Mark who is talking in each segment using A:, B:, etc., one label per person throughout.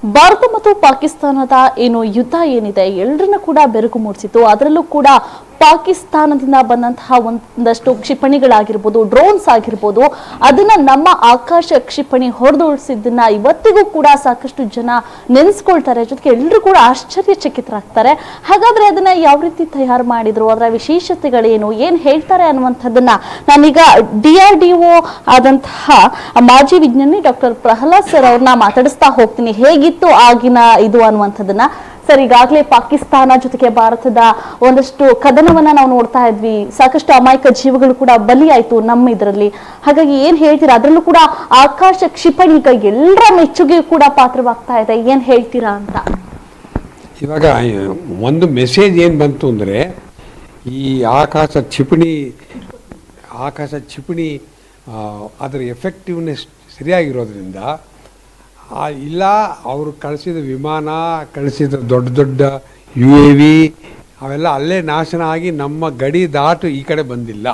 A: ಭಾರತ ಮತ್ತು ಪಾಕಿಸ್ತಾನದ ಯುದ್ಧ ಏನಿದೆ ಎಲ್ಲರನ್ನ ಕೂಡ ಬೆರಗು ಮೂಡಿಸಿತು. ಅದರಲ್ಲೂ ಕೂಡ ಪಾಕಿಸ್ತಾನದಿಂದ ಬಂದಂತಹ ಒಂದಷ್ಟು ಕ್ಷಿಪಣಿಗಳಾಗಿರ್ಬೋದು, ಡ್ರೋನ್ಸ್ ಆಗಿರ್ಬೋದು, ಅದನ್ನ ನಮ್ಮ ಆಕಾಶ ಕ್ಷಿಪಣಿ ಹೊಡೆದುಳಿಸಿದ್ದನ್ನ ಇವತ್ತಿಗೂ ಕೂಡ ಸಾಕಷ್ಟು ಜನ ನೆನೆಸ್ಕೊಳ್ತಾರೆ. ಜೊತೆಗೆ ಎಲ್ಲರೂ ಕೂಡ ಆಶ್ಚರ್ಯಚಕಿತರಾಗ್ತಾರೆ. ಹಾಗಾದ್ರೆ ಅದನ್ನ ಯಾವ ರೀತಿ ತಯಾರು ಮಾಡಿದ್ರು, ಅದರ ವಿಶೇಷತೆಗಳೇನು, ಏನ್ ಹೇಳ್ತಾರೆ ಅನ್ನುವಂಥದ್ದನ್ನ ನಾನೀಗ DRDO ಆದಂತಹ ಮಾಜಿ ವಿಜ್ಞಾನಿ ಡಾಕ್ಟರ್ ಪ್ರಹ್ಲಾದ್ ಸರ್ ಅವ್ರನ್ನ ಮಾತಾಡಿಸ್ತಾ ಹೋಗ್ತೀನಿ. ಹೇಗಿತ್ತು ಆಗಿನ ಇದು ಅನ್ನುವಂಥದ್ದನ್ನ. ಸರ್, ಈಗಾಗಲೇ ಪಾಕಿಸ್ತಾನ ಜೊತೆಗೆ ಭಾರತದ ಒಂದಷ್ಟು ಕದನವನ್ನ ನಾವು ನೋಡ್ತಾ ಇದ್ವಿ. ಸಾಕಷ್ಟು ಅಮಾಯಕ ಜೀವಗಳು ಕೂಡ ಬಲಿಯಾಯ್ತು ನಮ್ಮ ಇದರಲ್ಲಿ. ಹಾಗಾಗಿ ಏನ್ ಹೇಳ್ತೀರಾ? ಅದರಲ್ಲೂ ಕೂಡ ಆಕಾಶ ಕ್ಷಿಪಣಿ ಈಗ ಎಲ್ಲರ ಮೆಚ್ಚುಗೆ ಕೂಡ ಪಾತ್ರವಾಗ್ತಾ ಇದೆ. ಏನ್ ಹೇಳ್ತೀರಾ ಅಂತ?
B: ಇವಾಗ ಒಂದು ಮೆಸೇಜ್ ಏನು ಬಂತು ಅಂದರೆ, ಈ ಆಕಾಶ ಕ್ಷಿಪಣಿ ಅದರ ಎಫೆಕ್ಟಿವ್ನೆಸ್ ಸರಿಯಾಗಿರೋದ್ರಿಂದ ಇಲ್ಲ ಅವರು ಕಳಿಸಿದ ವಿಮಾನ, ಕಳಿಸಿದ ದೊಡ್ಡ UAV ಅವೆಲ್ಲ ಅಲ್ಲೇ ನಾಶನ ಆಗಿ ನಮ್ಮ ಗಡಿ ದಾಟು ಈ ಕಡೆ ಬಂದಿಲ್ಲ.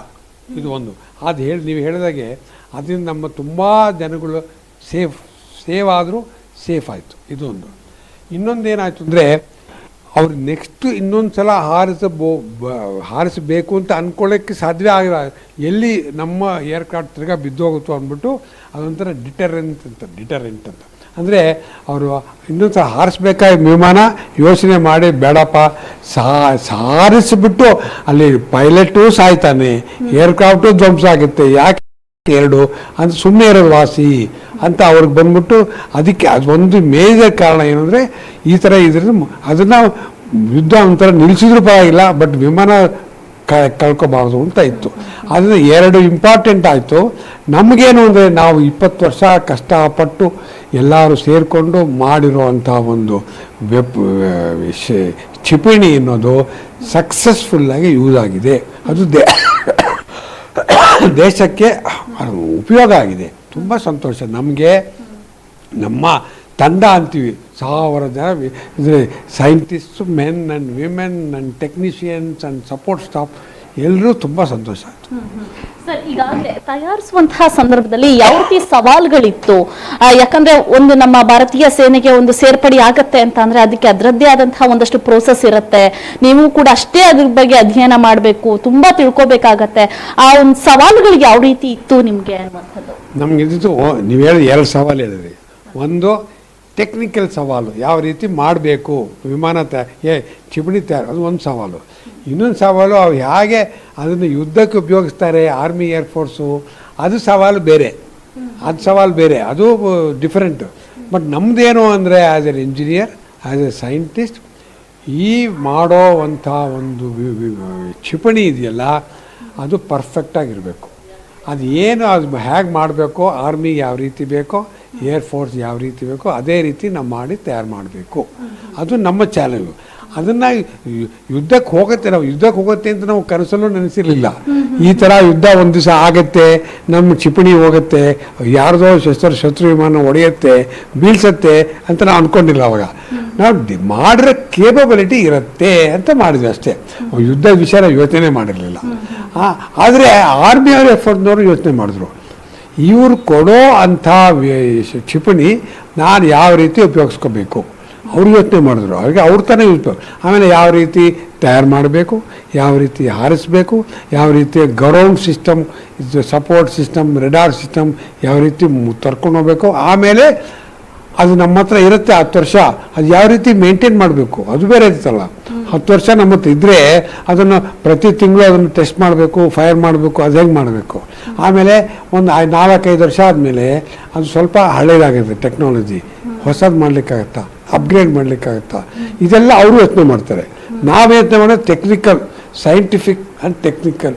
B: ಇದು ಒಂದು. ಅದು ನೀವು ಹೇಳಿದಾಗೆ ಅದರಿಂದ ನಮ್ಮ ತುಂಬ ಜನಗಳು ಸೇವ್ ಆದರೂ ಸೇಫ್ ಆಯಿತು. ಇದು ಒಂದು. ಇನ್ನೊಂದೇನಾಯಿತು ಅಂದರೆ, ಅವ್ರು ನೆಕ್ಸ್ಟು ಇನ್ನೊಂದು ಸಲ ಹಾರಿಸಬೇಕು ಅಂತ ಅಂದ್ಕೊಳ್ಳೋಕ್ಕೆ ಸಾಧ್ಯವೇ ಆಗಿಲ್ಲ. ಎಲ್ಲಿ ನಮ್ಮ ಏರ್ಕ್ರಾಫ್ಟ್ ತಿರ್ಗಾ ಬಿದ್ದೋಗುತ್ತೋ ಅಂದ್ಬಿಟ್ಟು ಅದೊಂಥರ ಡಿಟರೆಂಟ್ ಅಂತ. ಅಂದರೆ ಅವರು ಇನ್ನೊಂದು ಸಲ ಹಾರಿಸ್ಬೇಕಾಗಿ ವಿಮಾನ ಯೋಚನೆ ಮಾಡಿ ಬೇಡಪ್ಪ ಸಾರಿಸಿಬಿಟ್ಟು ಅಲ್ಲಿ ಪೈಲಟು ಸಾಯ್ತಾನೆ, ಏರ್ಕ್ರಾಫ್ಟು ಧ್ವಂಸ ಆಗುತ್ತೆ, ಯಾಕೆ ಎರಡು ಅಂತ ಸುಮ್ಮನೆ ಇರೋದು ವಾಸಿ ಅಂತ ಅವ್ರಿಗೆ ಬಂದ್ಬಿಟ್ಟು, ಅದಕ್ಕೆ ಅದೊಂದು ಮೇಜರ್ ಕಾರಣ ಏನಂದರೆ ಈ ಥರ ಇದರಿಂದ ಅದನ್ನು ಯುದ್ಧ ಒಂಥರ ನಿಲ್ಲಿಸಿದ್ರು ಪರವಾಗಿಲ್ಲ, ಬಟ್ ವಿಮಾನ ಕಳ್ಕೊಬಾರ್ದು ಅಂತ ಇತ್ತು. ಅದನ್ನು ಎರಡು ಇಂಪಾರ್ಟೆಂಟ್ ಆಯಿತು. ನಮಗೇನು ಅಂದರೆ, ನಾವು 20 ವರ್ಷ ಕಷ್ಟಪಟ್ಟು ಎಲ್ಲರೂ ಸೇರಿಕೊಂಡು ಮಾಡಿರುವಂಥ ಒಂದು ಕ್ಷಿಪಣಿ ಅನ್ನೋದು ಸಕ್ಸಸ್ಫುಲ್ಲಾಗಿ ಯೂಸ್ ಆಗಿದೆ. ಅದು ದೇಶಕ್ಕೆ ಉಪಯೋಗ ಆಗಿದೆ. ತುಂಬ ಸಂತೋಷ. ನಮಗೆ ನಮ್ಮ ತಂಡ ಅಂತೀವಿ, 1000 ಜನ scientist, men and women and technicians and support staff ಎಲ್ಲರೂ ತುಂಬ ಸಂತೋಷ ಆಯಿತು.
A: ಸರ್, ಈಗಾಗಲೇ ತಯಾರಿಸುವಂತಹ ಸಂದರ್ಭದಲ್ಲಿ ಯಾವ ರೀತಿ ಸವಾಲುಗಳಿತ್ತು? ಯಾಕಂದ್ರೆ ಒಂದು ನಮ್ಮ ಭಾರತೀಯ ಸೇನೆಗೆ ಒಂದು ಸೇರ್ಪಡೆ ಆಗತ್ತೆ ಅಂತ ಅಂದ್ರೆ ಅದಕ್ಕೆ ಅದರದ್ದೇ ಆದಂತಹ ಒಂದಷ್ಟು ಪ್ರೋಸೆಸ್ ಇರುತ್ತೆ. ನೀವು ಕೂಡ ಅಷ್ಟೇ ಅದ್ರ ಬಗ್ಗೆ ಅಧ್ಯಯನ ಮಾಡಬೇಕು, ತುಂಬಾ ತಿಳ್ಕೊಬೇಕಾಗತ್ತೆ. ಆ ಒಂದು ಸವಾಲುಗಳು ಯಾವ ರೀತಿ ಇತ್ತು ನಿಮ್ಗೆ ಅನ್ನುವಂಥದ್ದು?
B: ನಮ್ಗೆ ಇದ್ದು ನೀವು ಹೇಳಿ 2 ಸವಾಲು ಹೇಳಿದ್ರಿ. ಒಂದು ಟೆಕ್ನಿಕಲ್ ಸವಾಲು, ಯಾವ ರೀತಿ ಮಾಡಬೇಕು ವಿಮಾನ ಕ್ಷಿಪಣಿ ತಯಾರು, ಅದು ಒಂದು ಸವಾಲು. ಇನ್ನೊಂದು ಸವಾಲು, ಅವು ಹೇಗೆ ಅದನ್ನು ಯುದ್ಧಕ್ಕೆ ಉಪಯೋಗಿಸ್ತಾರೆ, ಆರ್ಮಿ ಏರ್ಫೋರ್ಸು, ಅದು ಸವಾಲು ಬೇರೆ. ಅದು ಡಿಫ್ರೆಂಟು. ಬಟ್ ನಮ್ಮದೇನು ಅಂದರೆ, as an engineer, as A scientist, ಈ ಮಾಡೋ ಅಂಥ ಒಂದು ಕ್ಷಿಪಣಿ ಇದೆಯಲ್ಲ, ಅದು ಪರ್ಫೆಕ್ಟಾಗಿರಬೇಕು. ಅದು ಏನು ಅದು ಹೇಗೆ ಮಾಡಬೇಕೋ, ಆರ್ಮಿ ಯಾವ ರೀತಿ ಬೇಕೋ, ಏರ್ಫೋರ್ಸ್ ಯಾವ ರೀತಿ ಬೇಕೋ ಅದೇ ರೀತಿ ನಾವು ಮಾಡಿ ತಯಾರು ಮಾಡಬೇಕು. ಅದು ನಮ್ಮ ಚಾಲೆಂಜು. ಅದನ್ನು ಯುದ್ಧಕ್ಕೆ ಹೋಗುತ್ತೆ ಅಂತ ನಾವು ಕನಸಲ್ಲೂ ನೆನೆಸಿರಲಿಲ್ಲ. ಈ ಥರ ಯುದ್ಧ ಒಂದು ದಿವಸ ಆಗುತ್ತೆ, ನಮ್ಮ ಕ್ಷಿಪಣಿ ಹೋಗುತ್ತೆ, ಯಾರ್ದೋ ಶತ್ರು ವಿಮಾನ ಹೊಡೆಯುತ್ತೆ, ಬೀಳ್ಸತ್ತೆ ಅಂತ ನಾವು ಅಂದ್ಕೊಂಡಿಲ್ಲ. ಅವಾಗ ನಾವು ಮಾಡಿರೋ ಕೇಪಬಿಲಿಟಿ ಇರುತ್ತೆ ಅಂತ ಮಾಡಿದ್ವಿ ಅಷ್ಟೇ. ಯುದ್ಧದ ವಿಷಯ ಯೋಚನೆ ಮಾಡಿರಲಿಲ್ಲ. ಆದರೆ ಆರ್ಮಿಯವ್ರ ಎಫರ್ಟ್ನವರು ಯೋಚನೆ ಮಾಡಿದ್ರು, ಇವರು ಕೊಡೋ ಅಂಥ ಕ್ಷಿಪಣಿ ನಾನು ಯಾವ ರೀತಿ ಉಪಯೋಗಿಸ್ಕೋಬೇಕು ಅವ್ರು ಯೋಚನೆ ಮಾಡಿದ್ರು. ಅವ್ರಿಗೆ ಅವ್ರ ತಾನೇ ಉಪಯೋಗ. ಆಮೇಲೆ ಯಾವ ರೀತಿ ತಯಾರು ಮಾಡಬೇಕು, ಯಾವ ರೀತಿ ಹಾರಿಸ್ಬೇಕು, ಯಾವ ರೀತಿ ground system, support system, radar system ಯಾವ ರೀತಿ ತರ್ಕೊಂಡು ಹೋಗ್ಬೇಕು. ಆಮೇಲೆ ಅದು ನಮ್ಮ ಹತ್ರ ಇರುತ್ತೆ 10 ವರ್ಷ, ಅದು ಯಾವ ರೀತಿ ಮೇಂಟೈನ್ ಮಾಡಬೇಕು ಅದು ಬೇರೆ ಇರುತ್ತಲ್ಲ. 10 ವರ್ಷ ನಮ್ಮ ಹತ್ರ ಇದ್ದರೆ ಅದನ್ನು ಪ್ರತಿ ತಿಂಗಳು ಅದನ್ನು ಟೆಸ್ಟ್ ಮಾಡಬೇಕು, ಫೈರ್ ಮಾಡಬೇಕು, ಅದು ಹೆಂಗೆ ಮಾಡಬೇಕು. ಆಮೇಲೆ ಒಂದು 4-5 ವರ್ಷ ಆದಮೇಲೆ ಅದು ಸ್ವಲ್ಪ ಹಳೇದಾಗುತ್ತೆ ಟೆಕ್ನಾಲಜಿ, ಹೊಸದು ಮಾಡಲಿಕ್ಕಾಗತ್ತಾ, ಅಪ್ಗ್ರೇಡ್ ಮಾಡಲಿಕ್ಕಾಗತ್ತಾ, ಇದೆಲ್ಲ ಅವರು ಯೋಚನೆ ಮಾಡ್ತಾರೆ. ನಾವು ಯೋಚನೆ ಮಾಡೋದು ಟೆಕ್ನಿಕಲ್, ಸೈಂಟಿಫಿಕ್ ಆ್ಯಂಡ್ ಟೆಕ್ನಿಕಲ್.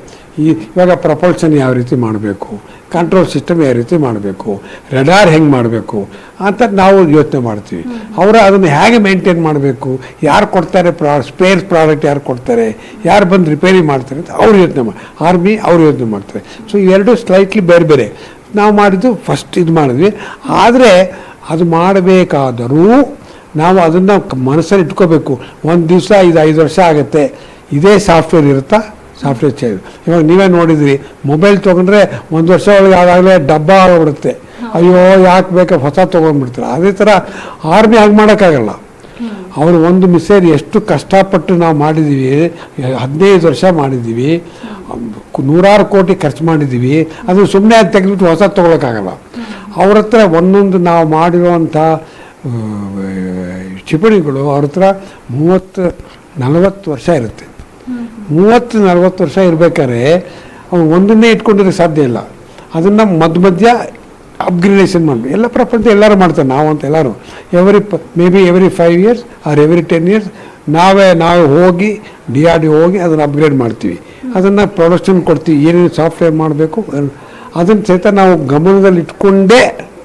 B: ಇವಾಗ ಪ್ರಪಲ್ಷನ್ ಯಾವ ರೀತಿ ಮಾಡಬೇಕು, ಕಂಟ್ರೋಲ್ ಸಿಸ್ಟಮ್ ಯಾವ ರೀತಿ ಮಾಡಬೇಕು, ರೆಡಾರ್ ಹೆಂಗೆ ಮಾಡಬೇಕು ಅಂತ ನಾವು ಯೋಚನೆ ಮಾಡ್ತೀವಿ. ಅವರು ಅದನ್ನು ಹೇಗೆ ಮೇಂಟೈನ್ ಮಾಡಬೇಕು, ಯಾರು ಕೊಡ್ತಾರೆ ಸ್ಪೇರ್ ಪ್ರಾಡಕ್ಟ್, ಯಾರು ಕೊಡ್ತಾರೆ, ಯಾರು ಬಂದು ರಿಪೇರಿ ಮಾಡ್ತಾರೆ ಅಂತ ಅವ್ರು ಯೋಚನೆ ಆರ್ಮಿ ಅವ್ರು ಯೋಚನೆ ಮಾಡ್ತಾರೆ. ಸೊ ಇವೆರಡು ಸ್ಲೈಟ್ಲಿ ಬೇರೆ ಬೇರೆ. ನಾವು ಮಾಡಿದ್ದು ಫಸ್ಟ್ ಇದು ಮಾಡಿದ್ವಿ. ಆದರೆ ಅದು ಮಾಡಬೇಕಾದರೂ ನಾವು ಅದನ್ನು ಮನಸ್ಸಲ್ಲಿ ಇಟ್ಕೋಬೇಕು. ಒಂದು ದಿವಸ ಇದು 5 ವರ್ಷ ಆಗುತ್ತೆ, ಇದೇ ಸಾಫ್ಟ್ವೇರ್ ಇರುತ್ತಾ, ಸಾಫ್ಟ್ವೇರ್ ಚೇಂಜ್. ಇವಾಗ ನೀವೇ ನೋಡಿದ್ರಿ, ಮೊಬೈಲ್ ತೊಗೊಂಡ್ರೆ 1 ವರ್ಷ ಒಳಗೆ ಆದಾಗಲೇ ಡಬ್ಬ ಆಗಿಬಿಡುತ್ತೆ. ಅಯ್ಯೋ ಯಾಕೆ ಬೇಕಾ ಹೊಸ ತೊಗೊಂಡ್ಬಿಡ್ತಾರೆ. ಅದೇ ಥರ ಆರ್ಮಿ ಹಾಗೆ ಮಾಡೋಕ್ಕಾಗಲ್ಲ. ಅವರು ಒಂದು ಮಿಸೈಲ್ ಎಷ್ಟು ಕಷ್ಟಪಟ್ಟು ನಾವು ಮಾಡಿದ್ದೀವಿ, 15 ವರ್ಷ ಮಾಡಿದ್ದೀವಿ, 100 ಕೋಟಿ ಖರ್ಚು ಮಾಡಿದ್ದೀವಿ, ಅದು ಸುಮ್ಮನೆ ಅದು ತೆಗೆದ್ಬಿಟ್ಟು ಹೊಸ ತೊಗೊಳಕ್ಕಾಗಲ್ಲ. ಅವ್ರ ಹತ್ರ ಒಂದೊಂದು ನಾವು ಮಾಡಿರುವಂಥ ಕ್ಷಿಪಣಿಗಳು ಅವ್ರ ಹತ್ರ 30-40 ವರ್ಷ ಇರುತ್ತೆ. 30-40 ವರ್ಷ ಇರ್ಬೇಕಾದ್ರೆ ಅವ್ರು ಒಂದನ್ನೇ ಇಟ್ಕೊಂಡಿರೋಕ್ಕೆ ಸಾಧ್ಯ ಇಲ್ಲ. ಅದನ್ನು ಮಧ್ಯ ಅಪ್ಗ್ರೇಡೇಷನ್ ಮಾಡಬೇಕು. ಎಲ್ಲ ಪ್ರಪಂಚ ಎಲ್ಲರೂ ಮಾಡ್ತಾರೆ, ನಾವು ಅಂತ ಎಲ್ಲರೂ every 5 years or every 10 years ನಾವೇ ಹೋಗಿ DRDO ಹೋಗಿ ಅದನ್ನು ಅಪ್ಗ್ರೇಡ್ ಮಾಡ್ತೀವಿ, ಅದನ್ನು ಪ್ರೊಡಕ್ಷನ್ ಕೊಡ್ತೀವಿ. ಏನೇನು ಸಾಫ್ಟ್ವೇರ್ ಮಾಡಬೇಕು ಅದನ್ನು ಸಹಿತ ನಾವು ಗಮನದಲ್ಲಿ ಇಟ್ಕೊಂಡೇ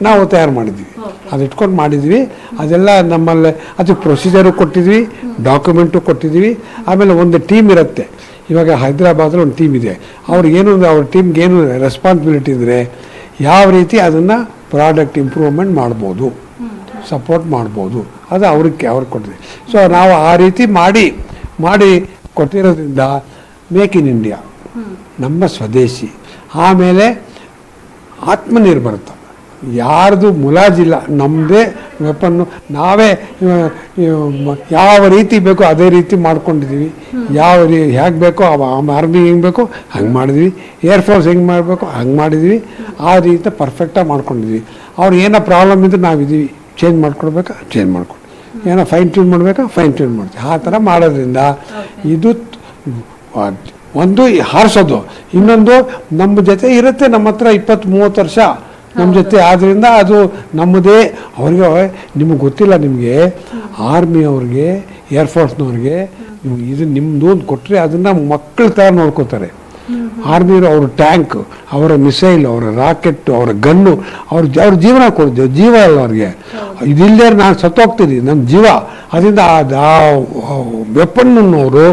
B: ನಾವು ತಯಾರು ಮಾಡಿದ್ವಿ. ಅದು ಇಟ್ಕೊಂಡು ಮಾಡಿದ್ವಿ. ಅದೆಲ್ಲ ನಮ್ಮಲ್ಲಿ ಅದು ಪ್ರೊಸೀಜರು ಕೊಟ್ಟಿದ್ವಿ, ಡಾಕ್ಯುಮೆಂಟು ಕೊಟ್ಟಿದ್ವಿ. ಆಮೇಲೆ ಒಂದು ಟೀಮ್ ಇರುತ್ತೆ. ಇವಾಗ ಹೈದರಾಬಾದಲ್ಲಿ ಒಂದು ಟೀಮ್ ಇದೆ. ಅವ್ರಿಗೇನು ಅವ್ರ ಟೀಮ್ಗೆ ಏನು ರೆಸ್ಪಾನ್ಸಿಬಿಲಿಟಿ ಅಂದರೆ ಯಾವ ರೀತಿ ಅದನ್ನು ಪ್ರಾಡಕ್ಟ್ ಇಂಪ್ರೂವ್ಮೆಂಟ್ ಮಾಡ್ಬೋದು, ಸಪೋರ್ಟ್ ಮಾಡ್ಬೋದು, ಅದು ಅವ್ರಿಗೆ ಕೊಟ್ಟಿದೆ. ಸೊ ನಾವು ಆ ರೀತಿ ಮಾಡಿ ಕೊಟ್ಟಿರೋದ್ರಿಂದ ಮೇಕ್ ಇನ್ ಇಂಡಿಯಾ, ನಮ್ಮ ಸ್ವದೇಶಿ. ಆಮೇಲೆ ಆತ್ಮನಿರ್ಭರತ, ಯಾರ್ದು ಮುಲಾಜಿಲ್ಲ, ನಮ್ಮದೇ ವೆಪನ್ನು ನಾವೇ ಯಾವ ರೀತಿ ಬೇಕೋ ಅದೇ ರೀತಿ ಮಾಡ್ಕೊಂಡಿದ್ದೀವಿ. ಹೇಗೆ ಬೇಕೋ ಆರ್ಮಿ ಹೆಂಗೆ ಬೇಕೋ ಹಂಗೆ ಮಾಡಿದ್ವಿ, ಏರ್ಫೋರ್ಸ್ ಹೆಂಗೆ ಮಾಡಬೇಕು ಹಂಗೆ ಮಾಡಿದ್ವಿ. ಆ ರೀತಿ ಪರ್ಫೆಕ್ಟಾಗಿ ಮಾಡ್ಕೊಂಡಿದ್ವಿ. ಅವ್ರು ಏನೋ ಪ್ರಾಬ್ಲಮ್ ಇದ್ದರೆ ನಾವಿದ್ದೀವಿ, ಚೇಂಜ್ ಮಾಡ್ಕೊಡ್ಬೇಕಾ ಚೇಂಜ್ ಮಾಡ್ಕೊಂಡು, ಏನೋ ಫೈನ್ ಟ್ಯೂನ್ ಮಾಡಬೇಕಾ ಫೈನ್ ಟ್ಯೂನ್ ಮಾಡ್ತೀವಿ. ಆ ಥರ ಮಾಡೋದ್ರಿಂದ ಇದು ಒಂದು ಹಾರಿಸೋದು. ಇನ್ನೊಂದು ನಮ್ಮ ಜೊತೆ ಇರುತ್ತೆ, ನಮ್ಮ ಹತ್ರ 20-30 ವರ್ಷ ನಮ್ಮ ಜೊತೆ. ಆದ್ದರಿಂದ ಅದು ನಮ್ಮದೇ. ಅವ್ರಿಗೆ ನಿಮಗೆ ಗೊತ್ತಿಲ್ಲ, ನಿಮಗೆ ಆರ್ಮಿ ಅವ್ರಿಗೆ, ಏರ್ಫೋರ್ಸ್ನವ್ರಿಗೆ ಇದು ನಿಮ್ಮದು ಅಂತ ಕೊಟ್ಟರೆ ಅದನ್ನು ಮಕ್ಕಳ ಥರ ನೋಡ್ಕೋತಾರೆ. ಆರ್ಮಿಯವರು ಅವ್ರ ಟ್ಯಾಂಕ್, ಅವರ ಮಿಸೈಲ್, ಅವರ ರಾಕೆಟ್, ಅವರ ಗನ್ನು, ಅವ್ರ ಜೀವನ ಕೊಡ್ತೇವೆ. ಜೀವ ಅಲ್ಲ ಅವ್ರಿಗೆ. ಇದಿಲ್ಲದೆ ನಾನು ಸತ್ತೋಗ್ತೀನಿ, ನನ್ನ ಜೀವ. ಅದರಿಂದ ಆ ವೆಪನ್ನವರು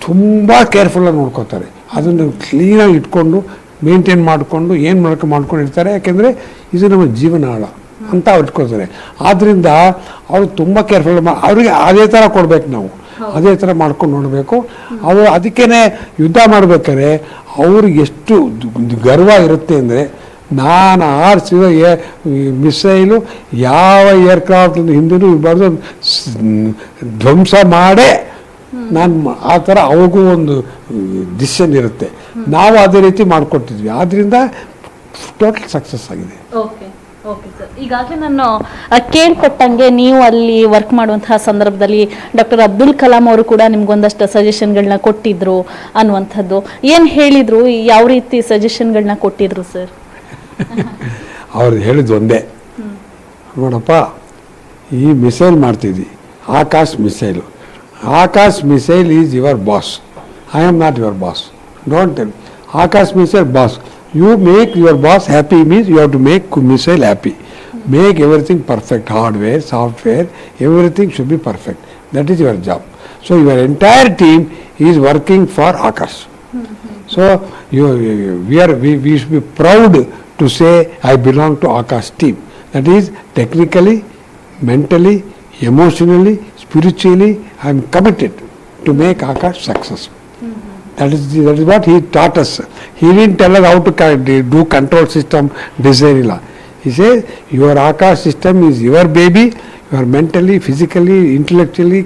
B: ತುಂಬ ಕೇರ್ಫುಲ್ಲಾಗಿ ನೋಡ್ಕೋತಾರೆ. ಅದನ್ನು ಕ್ಲೀನಾಗಿ ಇಟ್ಕೊಂಡು ಮೇಂಟೈನ್ ಮಾಡಿಕೊಂಡು ಏನು ಮಾಡ್ಕೊಂಡಿರ್ತಾರೆ. ಯಾಕೆಂದರೆ ಇದು ನಮ್ಮ ಜೀವನಾಳ ಅಂತ ಅವ್ರು ಇಟ್ಕೊಳ್ತಾರೆ. ಆದ್ದರಿಂದ ಅವರು ತುಂಬ ಕೇರ್ಫುಲ್. ಅವ್ರಿಗೆ ಅದೇ ಥರ ಕೊಡ್ಬೇಕು, ನಾವು ಅದೇ ಥರ ಮಾಡ್ಕೊಂಡು ನೋಡಬೇಕು. ಅವರು ಅದಕ್ಕೇ ಯುದ್ಧ ಮಾಡ್ಬೇಕಾದ್ರೆ ಅವ್ರಿಗೆ ಎಷ್ಟು ಗರ್ವ ಇರುತ್ತೆ ಅಂದರೆ, ನಾನು ಆರಿಸಿದ ಮಿಸೈಲು ಯಾವ ಏರ್ಕ್ರಾಫ್ಟ್ ಹಿಂದೂ ಇರಬಾರ್ದು, ಧ್ವಂಸ ಮಾಡೇ ನಾನು ಆ ಥರ ಅವ್ರಿಗೂ ಒಂದು ಡಿಸಿಷನ್ ಇರುತ್ತೆ. ನಾವು ಅದೇ ರೀತಿ ಮಾಡಿಕೊಟ್ಟಿದ್ವಿ. ಆದ್ದರಿಂದ ಟೋಟಲ್ ಸಕ್ಸಸ್ ಆಗಿದೆ.
A: ಓಕೆ ಸರ್, ಈಗಾಗಲೇ ನಾನು ಕೇಳ್ಪಟ್ಟಂಗೆ ನೀವು ಅಲ್ಲಿ ವರ್ಕ್ ಮಾಡುವಂತಹ ಸಂದರ್ಭದಲ್ಲಿ ಡಾಕ್ಟರ್ ಅಬ್ದುಲ್ ಕಲಾಂ ಅವರು ಕೂಡ ನಿಮ್ಗೊಂದಷ್ಟು ಸಜೆಷನ್ಗಳನ್ನ ಕೊಟ್ಟಿದ್ರು ಅನ್ನುವಂಥದ್ದು. ಏನು ಹೇಳಿದ್ರು, ಯಾವ ರೀತಿ ಸಜೆಷನ್ಗಳನ್ನ ಕೊಟ್ಟಿದ್ರು ಸರ್?
B: ಅವ್ರು ಹೇಳಿದ್ದು ಒಂದೇ, ನೋಡಪ್ಪ, ಈ ಮಿಸೈಲ್ ಮಾಡ್ತಿದ್ವಿ, Akash missile. Akash missile is your boss, I am not your boss. Don't tell Akash missile boss. You make your boss happy means you have to make missile happy. Make everything perfect, hardware, software, everything should be perfect. That is your job. So your entire team is working for Akash. So we should be proud to say I belong to Akash team. That is technically, mentally, emotionally, spiritually, I am committed to make Akash successful. That is what he taught us. He didn't tell us how to do control system design. He says your Akash system is your baby. You are mentally, physically, intellectually,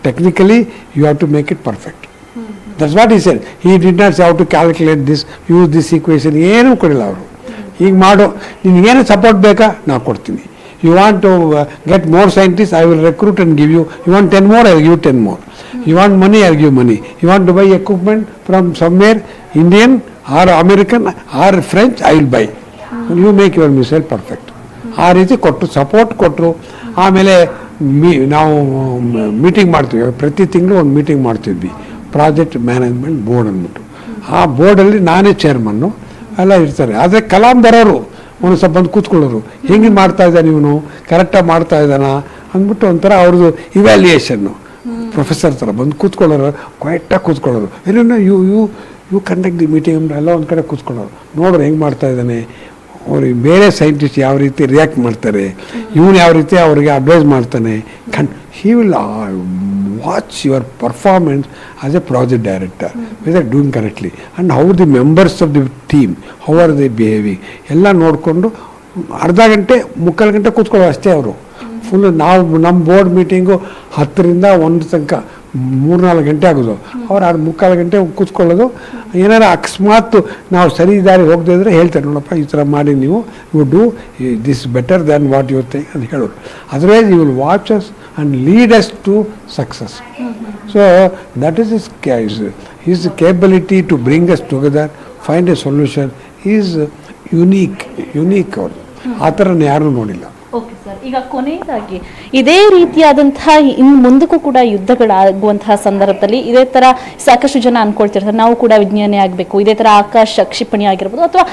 B: technically, you have to make it perfect. That's what he said. He did not say how to calculate this, use this equation. ಏನು ಕೊಡಿಲ್ಲ ಅವರು. ಈಗ ಮಾಡು, ನಿನಗೇನು support ಬೇಕಾ ನಾವು ಕೊಡ್ತೀನಿ. You want to get more scientists, I will recruit and give you. You want 10 more, I will give 10 more. You want money, I will give money. You want to buy equipment from somewhere, Indian or American or French, I will buy. You make your missile perfect. ಆ ರೀತಿ ಕೊಟ್ಟು support ಕೊಟ್ಟರು. ಆಮೇಲೆ ನಾವು meeting ಮಾಡ್ತೀವಿ, ಪ್ರತಿ ತಿಂಗಳು ಒಂದು ಮೀಟಿಂಗ್ ಮಾಡ್ತಿದ್ವಿ, ಪ್ರಾಜೆಕ್ಟ್ ಮ್ಯಾನೇಜ್ಮೆಂಟ್ ಬೋರ್ಡ್ ಅಂದ್ಬಿಟ್ಟು. ಆ ಬೋರ್ಡಲ್ಲಿ ನಾನೇ ಚೇರ್ಮನ್ನು, ಎಲ್ಲ ಇರ್ತಾರೆ. ಆದರೆ ಕಲಾಂ ಬರೋರು ಒಂದು ಸ್ವಲ್ಪ ಬಂದು ಕೂತ್ಕೊಳ್ಳೋರು, ಹೆಂಗೆ ಮಾಡ್ತಾ ಇದ್ದಾನೆ ಇವನು, ಕರೆಕ್ಟಾಗಿ ಮಾಡ್ತಾ ಇದ್ದಾನ ಅಂದ್ಬಿಟ್ಟು ಒಂಥರ ಅವ್ರದ್ದು ಇವ್ಯಾಲ್ಯೂಯೇಷನ್ನು. ಪ್ರೊಫೆಸರ್ ಥರ ಬಂದು ಕೂತ್ಕೊಳ್ಳೋರು, ಕ್ವೈಟಾಗಿ ಕೂತ್ಕೊಳ್ಳೋರು. ಏನೋ ಯು ಕಂಡಕ್ಟ್ ದಿ ಮೀಟಿಂಗ್ ಎಲ್ಲ ಒಂದು ಕಡೆ ಕೂತ್ಕೊಳ್ಳೋರು, ನೋಡ್ರಿ ಹೆಂಗೆ ಮಾಡ್ತಾ ಇದ್ದಾನೆ, ಅವ್ರಿಗೆ ಬೇರೆ ಸೈಂಟಿಸ್ಟ್ ಯಾವ ರೀತಿ ರಿಯಾಕ್ಟ್ ಮಾಡ್ತಾರೆ, ಇವನು ಯಾವ ರೀತಿ ಅವರಿಗೆ ಅಡ್ವೈಸ್ ಮಾಡ್ತಾನೆ. He will watch your performance as a project director, whether doing correctly, and how the members of the team, how are they behaving ಎಲ್ಲ ನೋಡಿಕೊಂಡು ಅರ್ಧ ಗಂಟೆ ಮುಕ್ಕಾಲು ಗಂಟೆ ಕೂತ್ಕೊಳ್ಳೋ ಅಷ್ಟೇ ಅವರು. ಫುಲ್ ನಾವು ನಮ್ಮ ಬೋರ್ಡ್ ಮೀಟಿಂಗು 10ರಿಂದ 1 ತನಕ 3-4 ಗಂಟೆ ಆಗೋದು. ಅವ್ರು 3-4 ಗಂಟೆ ಕೂತ್ಕೊಳ್ಳೋದು. ಏನಾರು ಅಕಸ್ಮಾತ್ ನಾವು ಸರಿ ದಾರಿ ಹೋಗದೆ ಇದ್ದರೆ ಹೇಳ್ತಾರೆ, ನೋಡಪ್ಪ ಈ ಥರ ಮಾಡಿ ನೀವು you do this better than what you think ಅಂತ ಹೇಳೋರು. Otherwise you will watch us and lead us to success. So that is his capability to bring us together, find a solution is unique ಅವರು. ಆ ಥರನ ಯಾರೂ ನೋಡಿಲ್ಲ.
A: Okay sir, ಈಗ ಕೊನೆಯದಾಗಿ ಇದೇ ರೀತಿಯಾದಂತಹ ಇನ್ನು ಮುಂದಕ್ಕೂ ಕೂಡ ಯುದ್ಧಗಳಾಗುವಂತಹ ಸಂದರ್ಭದಲ್ಲಿ ಇದೇ ತರ ಸಾಕಷ್ಟು ಜನ ಅನ್ಕೊಳ್ತಿರ್ತಾರೆ, ನಾವು ಕೂಡ ವಿಜ್ಞಾನಿ ಆಗಬೇಕು, ಇದೇ ತರ ಆಕಾಶ ಕ್ಷಿಪಣಿ ಆಗಿರ್ಬೋದು ಅಥವಾ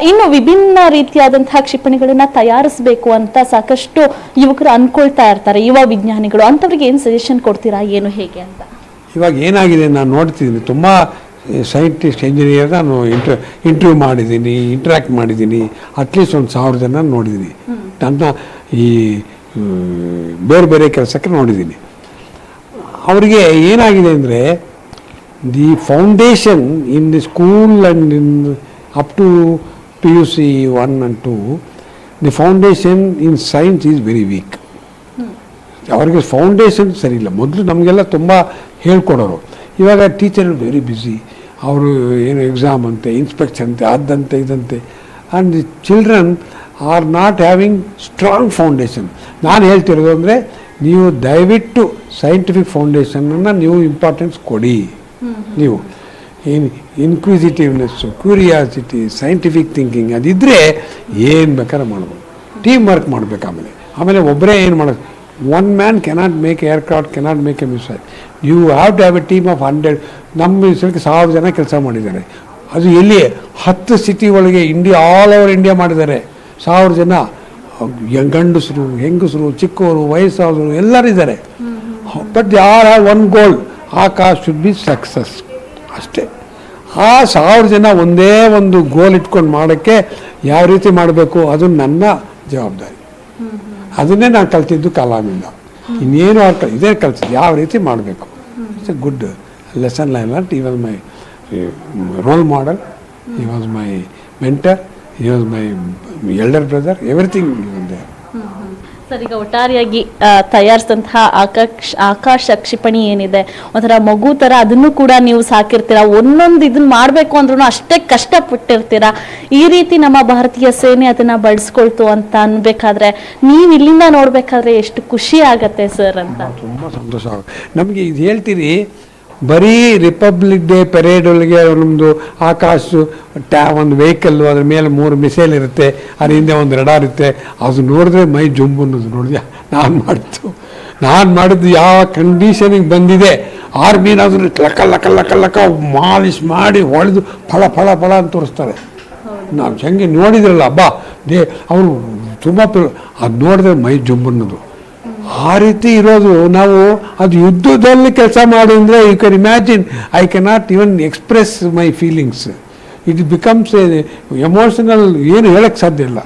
A: ಇನ್ನು ವಿಭಿನ್ನ ರೀತಿಯಾದಂತಹ ಕ್ಷಿಪಣಿಗಳನ್ನ ತಯಾರಿಸಬೇಕು ಅಂತ ಸಾಕಷ್ಟು ಯುವಕರು ಅನ್ಕೊಳ್ತಾ ಇರ್ತಾರೆ, ಯುವ ವಿಜ್ಞಾನಿಗಳು. ಅಂಥವ್ರಿಗೆ ಏನು ಸಜೆಷನ್ ಕೊಡ್ತೀರಾ, ಏನು ಹೇಗೆ ಅಂತ?
B: ಇವಾಗ ಏನಾಗಿದೆ ನಾನು ನೋಡ್ತಿದ್ದೀನಿ, ತುಂಬ ಸೈಂಟಿಸ್ಟ್ ಇಂಜಿನಿಯರ್ ನಾನು ಇಂಟರ್ವ್ಯೂ ಮಾಡಿದ್ದೀನಿ, ಇಂಟ್ರ್ಯಾಕ್ಟ್ ಮಾಡಿದ್ದೀನಿ, ಅಟ್ಲೀಸ್ಟ್ 1,000 ಜನ ನೋಡಿದ್ದೀನಿ. ನನ್ನ ಈ ಬೇರೆ ಬೇರೆ ಕೆಲಸಕ್ಕೆ ನೋಡಿದ್ದೀನಿ. ಅವರಿಗೆ ಏನಾಗಿದೆ ಅಂದರೆ the foundation in the school and in up to PUC 1 and 2, the foundation in science is very weak. ಅವರಿಗೆ ಫೌಂಡೇಶನ್ ಸರಿ ಇಲ್ಲ. ಮೊದಲು ನಮಗೆಲ್ಲ ತುಂಬ ಹೇಳ್ಕೊಡೋರು. ಇವಾಗ ಟೀಚರ್ ವೆರಿ ಬ್ಯುಸಿ, ಅವರು ಏನು ಎಕ್ಸಾಮ್ ಅಂತೆ, ಇನ್ಸ್ಪೆಕ್ಷನ್ ಅಂತೆ, ಅದಂತೆ ಇದಂತೆ, and the children are not having strong foundation. ನಾನು ಹೇಳ್ತಿರೋದು ಅಂದರೆ ನೀವು ದಯವಿಟ್ಟು ಸೈಂಟಿಫಿಕ್ ಫೌಂಡೇಶನನ್ನು ನೀವು ಇಂಪಾರ್ಟೆನ್ಸ್ ಕೊಡಿ. ನೀವು ಇನ್ಕ್ವಿಸಿಟಿವ್ನೆಸ್ಸು, ಕ್ಯೂರಿಯಾಸಿಟಿ, ಸೈಂಟಿಫಿಕ್ ಥಿಂಕಿಂಗ್ ಅದಿದ್ದರೆ ಏನು ಬೇಕಾದ್ರೆ ಮಾಡ್ಬೋದು. ಟೀಮ್ ವರ್ಕ್ ಮಾಡಬೇಕು. ಆಮೇಲೆ ಒಬ್ಬರೇ ಏನು ಮಾಡೋದು, one man cannot make aircraft, cannot make a missile. You have to have a team of 100. ನಮ್ಮ ವಿಷಯಕ್ಕೆ 1000 ಜನ ಕೆಲಸ ಮಾಡಿದ್ದಾರೆ. ಅದು ಎಲ್ಲಿ 10 ಸಿಟಿ ಒಳಗೆ ಆಲ್ ಓವರ್ ಇಂಡಿಯಾ ಮಾಡಿದ್ದಾರೆ. 1000 ಜನ ಗಂಡಸರು, ಹೆಂಗಸರು, ಚಿಕ್ಕವರು, ವಯಸ್ಸಾದವರು ಎಲ್ಲರಿದ್ದಾರೆ. But they are have one goal, Akash should be success ಅಷ್ಟೇ. ಆ 1000 ಜನ ಒಂದೇ ಒಂದು ಗೋಲ್ ಇಟ್ಕೊಂಡು ಮಾಡೋಕ್ಕೆ ಯಾವ ರೀತಿ ಮಾಡಬೇಕು ಅದು ನನ್ನ ಜವಾಬ್ದಾರಿ. ಅದನ್ನೇ ನಾನು ಕಲ್ತಿದ್ದು ಕಲಾಮಿಂದ. ಇನ್ನೇನು ಇದೇ ಕಲ್ತಿದ್ದು, ಯಾವ ರೀತಿ ಮಾಡಬೇಕು. It's a good lesson I learn. He was my role model, he was my mentor, he was my elder brother, everything there.
A: Sir, ಈಗ ಒಟ್ಟಾರೆಯಾಗಿ ತಯಾರಿಸಿದಂತಹ ಆಕಾಶ ಕ್ಷಿಪಣಿ ಏನಿದೆ, ಒಂಥರ ಮಗು ಥರ ಅದನ್ನು ಕೂಡ ನೀವು ಸಾಕಿರ್ತೀರಾ. ಒಂದೊಂದು ಇದನ್ನ ಮಾಡಬೇಕು ಅಂದ್ರೂ ಅಷ್ಟೇ ಕಷ್ಟಪಟ್ಟಿರ್ತೀರಾ. ಈ ರೀತಿ ನಮ್ಮ ಭಾರತೀಯ ಸೇನೆ ಅದನ್ನ ಬಳಸ್ಕೊಳ್ತು ಅಂತ ಅನ್ಬೇಕಾದ್ರೆ, ನೀವು ಇಲ್ಲಿಂದ ನೋಡ್ಬೇಕಾದ್ರೆ ಎಷ್ಟು ಖುಷಿ ಆಗತ್ತೆ ಸರ್ ಅಂತ.
B: ತುಂಬ ಸಂತೋಷ ಆಗುತ್ತೆ ನಮಗೆ. ಇದು ಹೇಳ್ತೀರಿ, ಬರೀ ರಿಪಬ್ಲಿಕ್ ಡೇ ಪೆರೇಡ್ ಒಳಗೆ ನಮ್ಮದು ಆಕಾಶ ಒಂದು ವೆಹಿಕಲ್ಲು, ಅದ್ರ ಮೇಲೆ 3 ಮಿಸೈಲ್ ಇರುತ್ತೆ, ಅದ್ರ ಹಿಂದೆ ಒಂದು ರಡಾರ್ ಇರುತ್ತೆ. ಅದು ನೋಡಿದ್ರೆ ಮೈ ಜುಂಬು ಅನ್ನೋದು. ನೋಡಿದ್ಯಾ ನಾನು ಮಾಡಿದ್ದು ಯಾವ ಕಂಡೀಷನಿಗೆ ಬಂದಿದೆ. ಆರ್ಮಿನ ಅದನ್ನು ಲಕ್ಕ ಮಾಲಿಶ್ ಮಾಡಿ ಹೊಳೆದು ಫಳ ಫಳ ಫಳ ಅಂತ ತೋರಿಸ್ತಾರೆ. ನಾವು ಹೆಂಗೆ ನೋಡಿದ್ರಲ್ಲ ಹಬ್ಬ ಅವರು ತುಂಬ ಅದು ನೋಡಿದ್ರೆ ಮೈ ಜುಂಬು ಅನ್ನೋದು. ಆ ರೀತಿ ಇರೋದು ನಾವು. ಅದು ಯುದ್ಧದಲ್ಲಿ ಕೆಲಸ ಮಾಡಿ ಅಂದರೆ you can imagine, I cannot even express my feelings. It becomes emotional, ಏನು ಹೇಳಕ್ಕೆ ಸಾಧ್ಯ ಇಲ್ಲ.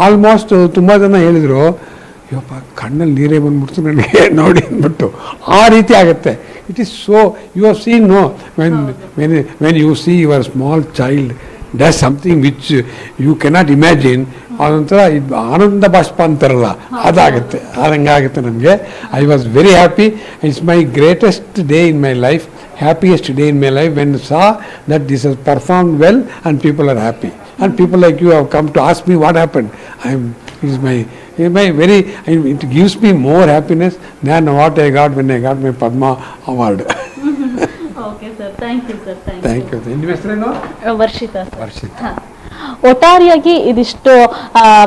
B: ಆಲ್ಮೋಸ್ಟ್ ತುಂಬ ಜನ ಹೇಳಿದರು, ಯಪ್ಪ ಕಣ್ಣಲ್ಲಿ ನೀರೇ ಬಂದ್ಬಿಡ್ತು ನನಗೆ ನೋಡಿ ಅಂದ್ಬಿಟ್ಟು. ಆ ರೀತಿ ಆಗುತ್ತೆ. It is so you have seen no when you see your small child does something which you cannot imagine. ಅದೊಂಥರ ಇದು ಆನಂದ ಬಾಷ್ಪ ಅಂತಾರಲ್ಲ, ಅದಾಗುತ್ತೆ. ಹಂಗಾಗುತ್ತೆ ನಮಗೆ. I was very happy. It's my greatest day in my life, happiest day in my life when saw that this has performed well and people are happy. And people like you have come to ask me what happened. It gives me more happiness than what I got when I got my Padma award.
A: Okay sir, thank you sir.
B: Thank you. ನಿಮ್ಮ ಹೆಸರೇನು?
A: ವರ್ಷಿತಾ.
B: ವರ್ಷಿತಾ.
A: ಒಟ್ಟಾರೆಯಾಗಿ ಇದಿಷ್ಟು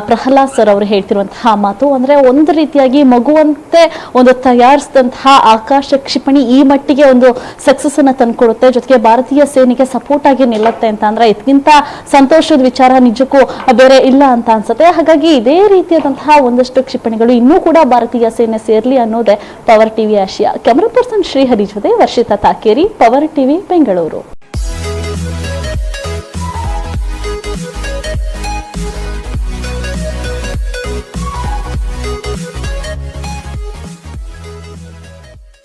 A: Pralhad sir ಅವರು ಹೇಳ್ತಿರುವಂತಹ ಮಾತು ಅಂದ್ರೆ, ಒಂದು ರೀತಿಯಾಗಿ ಮಗುವಂತೆ ಒಂದು ತಯಾರಿಸಿದಂತಹ ಆಕಾಶ ಕ್ಷಿಪಣಿ ಈ ಮಟ್ಟಿಗೆ ಒಂದು ಸಕ್ಸಸ್ ಅನ್ನ ತಂದ್ಕೊಡುತ್ತೆ, ಜೊತೆಗೆ ಭಾರತೀಯ ಸೇನೆಗೆ ಸಪೋರ್ಟ್ ಆಗಿ ನಿಲ್ಲುತ್ತೆ ಅಂತ ಅಂದ್ರೆ ಇದಕ್ಕಿಂತ ಸಂತೋಷದ ವಿಚಾರ ನಿಜಕ್ಕೂ ಬೇರೆ ಇಲ್ಲ ಅಂತ ಅನ್ಸುತ್ತೆ. ಹಾಗಾಗಿ ಇದೇ ರೀತಿಯಾದಂತಹ ಒಂದಷ್ಟು ಕ್ಷಿಪಣಿಗಳು ಇನ್ನೂ ಕೂಡ ಭಾರತೀಯ ಸೇನೆ ಸೇರ್ಲಿ ಅನ್ನೋದೇ ಪವರ್ ಟಿವಿ ಆಶಯ. ಕ್ಯಾಮರಾ ಪರ್ಸನ್ ಶ್ರೀಹರಿ ಜೊತೆ ವರ್ಷಿತಾ ತಾಕೇರಿ, ಪವರ್ ಟಿವಿ, ಬೆಂಗಳೂರು.